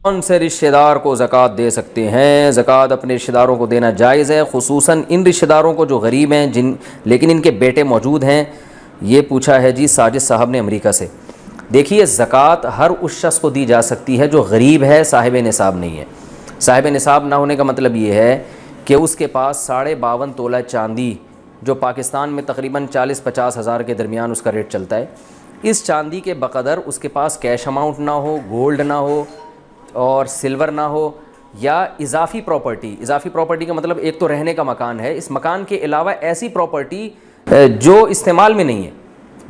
कौन से रिश्तेदार को ज़कात दे सकते हैं? ज़कात अपने रिश्तेदारों को देना जायज़ है, खुसूसन इन रिश्तेदारों को जो गरीब हैं लेकिन इनके बेटे मौजूद हैं। ये पूछा है जी साजिद साहब ने अमेरिका से। देखिए, ज़कात हर उस शख्स को दी जा सकती है जो गरीब है, साहिब निसाब नहीं है। साहिब निसाब ना होने का मतलब ये है कि उसके पास 52.5 तोला चांदी, जो पाकिस्तान में तकरीबन 40-50 हज़ार के दरमियान उसका रेट चलता है, इस चांदी के बकदर उसके पास कैश अमाउंट ना हो, गोल्ड ना हो और सिल्वर ना हो, या इजाफ़ी प्रॉपर्टी का मतलब एक तो रहने का मकान है, इस मकान के अलावा ऐसी प्रॉपर्टी जो इस्तेमाल में नहीं है।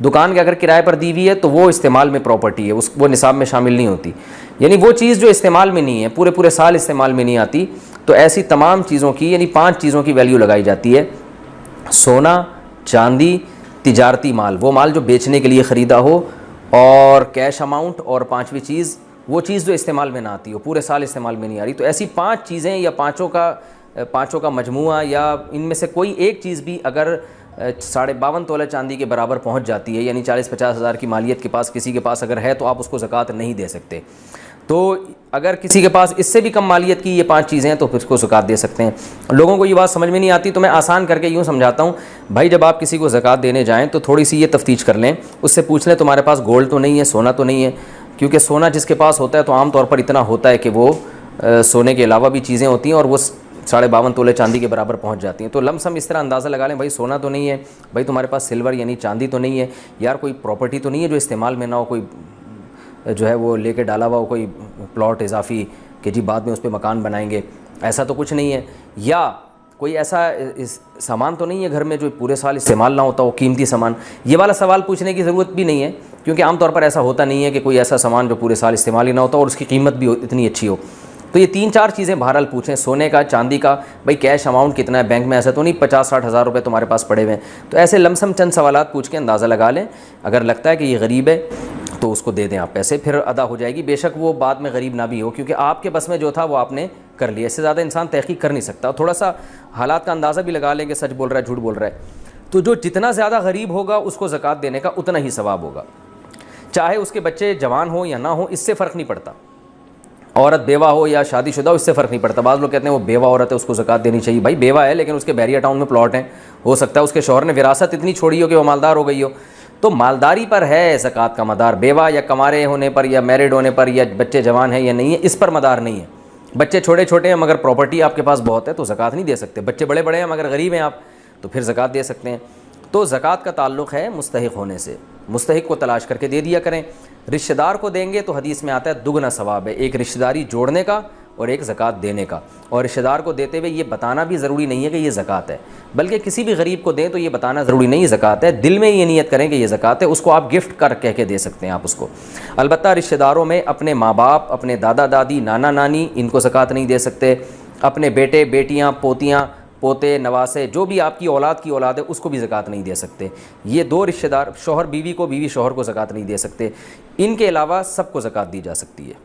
दुकान के अगर किराए पर दी हुई है तो वो इस्तेमाल में प्रॉपर्टी है, वो निसाब में शामिल नहीं होती। यानी वो चीज़ जो इस्तेमाल में नहीं है, पूरे साल इस्तेमाल में नहीं आती, तो ऐसी तमाम चीज़ों की यानी 5 चीज़ों की वैल्यू लगाई जाती है। सोना, चांदी, तिजारती माल, वो माल जो बेचने के लिए ख़रीदा हो, और कैश अमाउंट, और 5वीं चीज़ वो चीज़ जो इस्तेमाल में ना आती हो, पूरे साल इस्तेमाल में नहीं आ रही। तो ऐसी 5 चीज़ें या पाँचों का मजमूआ या इनमें से कोई एक चीज़ भी अगर 52.5 तोला चांदी के बराबर पहुंच जाती है, यानी 40-50 हज़ार की मालियत के पास किसी के पास अगर है, तो आप उसको ज़कात नहीं दे सकते। तो अगर किसी के पास इससे भी कम मालियत की ये 5 चीज़ें हैं तो फिर उसको ज़कात दे सकते हैं। लोगों को ये बात समझ में नहीं आती, तो मैं आसान करके यूँ समझाता हूँ। भाई, जब आप किसी को ज़कात देने जाएँ तो थोड़ी सी ये तफ्तीश कर लें, उससे पूछ लें तुम्हारे पास गोल्ड तो नहीं है, सोना तो नहीं है, क्योंकि सोना जिसके पास होता है तो आम तौर पर इतना होता है कि वो सोने के अलावा भी चीज़ें होती हैं और वो 52.5 तोले चांदी के बराबर पहुंच जाती हैं। तो लमसम इस तरह अंदाज़ा लगा लें, भाई सोना तो नहीं है, भाई तुम्हारे पास सिल्वर यानी चांदी तो नहीं है, यार कोई प्रॉपर्टी तो नहीं है जो इस्तेमाल में ना हो, कोई जो है वो लेके डाला हुआ हो, कोई प्लॉट इजाफी कि जी बाद में उस पर मकान बनाएंगे, ऐसा तो कुछ नहीं है, या कोई ऐसा सामान तो नहीं है घर में जो पूरे साल इस्तेमाल ना होता हो, कीमती सामान। ये वाला सवाल पूछने की ज़रूरत भी नहीं है, क्योंकि आमतौर पर ऐसा होता नहीं है कि कोई ऐसा सामान जो पूरे साल इस्तेमाल ही ना होता और उसकी कीमत भी इतनी अच्छी हो। तो ये 3-4 चीज़ें बहरहाल पूछें, सोने का, चांदी का, भाई कैश अमाउंट कितना है बैंक में, ऐसा तो नहीं 50-60 हज़ार रुपये तुम्हारे पास पड़े हुए हैं। तो ऐसे लमसम चंद सवालात पूछ के अंदाज़ा लगा लें। अगर लगता है कि ये गरीब है तो उसको दे दें आप पैसे, फिर अदा हो जाएगी, बेशक वो बाद में गरीब ना भी हो, क्योंकि आपके बस में जो था वो आपने कर लिया। इससे ज़्यादा इंसान तहकीक कर नहीं सकता। थोड़ा सा हालात का अंदाज़ा भी लगा लें कि सच बोल रहा है, झूठ बोल रहा है, तो जो जितना ज़्यादा गरीब होगा उसको ज़कात देने का उतना ही सवाब होगा, चाहे उसके बच्चे जवान हो या ना हो, इससे फ़र्क नहीं पड़ता। औरत बेवा हो या शादीशुदा हो, इससे फ़र्क नहीं पड़ता। बाज़ लोग कहते हैं वो बेवा औरत है उसको ज़कात देनी चाहिए। भाई बेवा है लेकिन उसके बैरिया टाउन में प्लॉट हैं, हो सकता है उसके शौहर ने विरासत इतनी छोड़ी हो कि वो मालदार हो गई हो, तो मालदारी पर है ज़कात का मदार। बेवा या कमारे होने पर या मैरिड होने पर या बच्चे जवान हैं या नहीं है, इस पर मदार नहीं है। बच्चे छोटे छोटे हैं मगर प्रॉपर्टी आपके पास बहुत है तो ज़कात नहीं दे सकते। बच्चे बड़े बड़े हैं मगर गरीब हैं आप, तो फिर ज़कात दे सकते हैं। तो ज़कात का ताल्लुक़ है मुस्तहिक़ होने से, मुस्तहिक़ को तलाश करके दे दिया करें। रिश्तेदार को देंगे तो हदीस में आता है दुगना सवाब है, एक रिश्तेदारी जोड़ने का और एक ज़कात देने का। और रिश्तेदार को देते हुए ये बताना भी ज़रूरी नहीं है कि ये ज़कात है, बल्कि किसी भी गरीब को दें तो ये बताना ज़रूरी नहीं ज़कात है, दिल में ये नियत करें कि ये ज़कात है। उसको आप गिफ्ट कर कह के दे सकते हैं आप उसको। अलबत्ता रिश्तेदारों में अपने माँ बाप, अपने दादा दादी, नाना नानी, इनको ज़कात नहीं दे सकते। अपने बेटे बेटियाँ, पोतियाँ, पोते, नवासे, जो भी आपकी औलाद है उसको भी ज़कात नहीं दे सकते। ये 2 रिश्तेदार, शौहर बीवी को, बीवी शौहर को ज़कात नहीं दे सकते। इनके अलावा सबको ज़कात दी जा सकती है।